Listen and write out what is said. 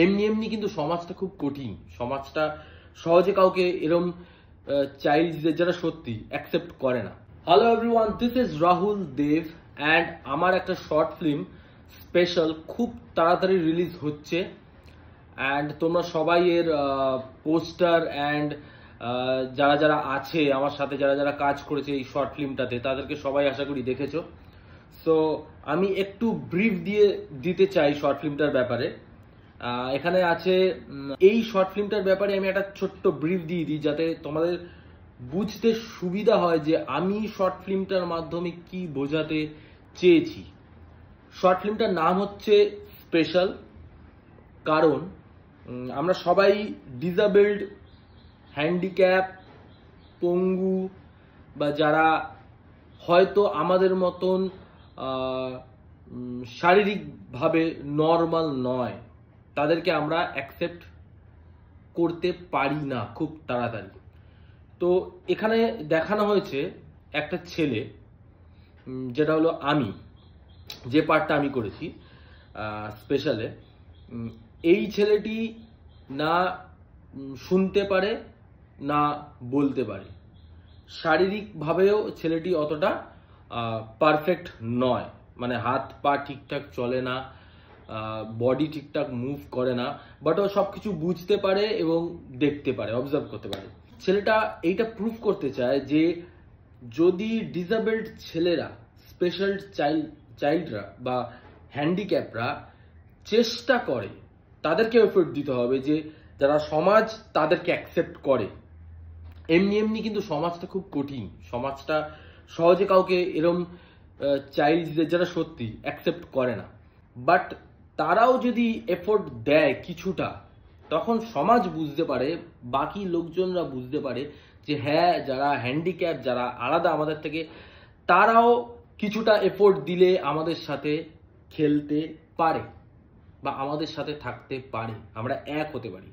এমনি এমনি কিন্তু সমাজটা খুব কঠিন। সমাজটা সহজে কাউকে এরম চাইল্ডদের যারা সত্যি অ্যাকসেপ্ট করে না। Hello everyone, this is Rahul Dev and আমার একটা শর্ট ফিল্ম স্পেশাল খুব তাড়াতাড়ি রিলিজ হচ্ছে। অ্যান্ড তোমরা সবাই এর পোস্টার অ্যান্ড যারা যারা আছে আমার সাথে, যারা যারা কাজ করেছে এই শর্ট ফিল্মটাতে, তাদেরকে সবাই আশা করি দেখেছো। সো আমি একটু ব্রিফ দিতে চাই শর্ট ফিল্মটার ব্যাপারে। এখানে আছে এই শর্ট ফিল্মটার ব্যাপারে আমি একটা ছোট্ট ব্রিফ দিয়ে দিই, যাতে তোমাদের বুঝতে সুবিধা হয় যে আমি শর্ট ফিল্মটার মাধ্যমে কি বোঝাতে চেয়েছি। শর্ট ফিল্মটার নাম হচ্ছে স্পেশাল, কারণ আমরা সবাই ডিসেবলড, হ্যান্ডিক্যাপ, পঙ্গু বা যারা হয়তো আমাদের মতন শারীরিকভাবে নর্মাল নয়, তাদেরকে আমরা অ্যাকসেপ্ট করতে পারি না খুব তাড়াতাড়ি। তো এখানে দেখানো হয়েছে একটা ছেলে, যেটা হলো আমি, যে পার্টটা আমি করেছি স্পেশালে। এই ছেলেটি না শুনতে পারে না বলতে পারে, শারীরিকভাবেও ছেলেটি অতটা পারফেক্ট নয়, মানে হাত পা ঠিকঠাক চলে না, বডি ঠিকঠাক মুভ করে না, বাট ও সবকিছু বুঝতে পারে এবং দেখতে পারে, অবজার্ভ করতে পারে। ছেলেটা এইটা প্রুভ করতে চায় যে যদি ডিসেবলড ছেলেরা, স্পেশাল চাইল্ডরা বা হ্যান্ডিক্যাপরা চেষ্টা করে, তাদেরকে এফোর্ট দিতে হবে যে যারা সমাজ তাদেরকে অ্যাকসেপ্ট করে। এমনি এমনি কিন্তু সমাজটা খুব কঠিন। সমাজটা সহজে কাউকে এরম চাইল্ডদের যারা সত্যি অ্যাকসেপ্ট করে না, বাট তারাও যদি এফোর্ট দেয় কিছুটা, তখন সমাজ বুঝতে পারে, বাকি লোকজনরা বুঝতে পারে যে হ্যাঁ, যারা হ্যান্ডিক্যাপ, যারা আলাদা আমাদের থেকে, তারাও কিছুটা এফোর্ট দিলে আমাদের সাথে খেলতে পারে বা আমাদের সাথে থাকতে পারে, আমরা এক হতে পারি।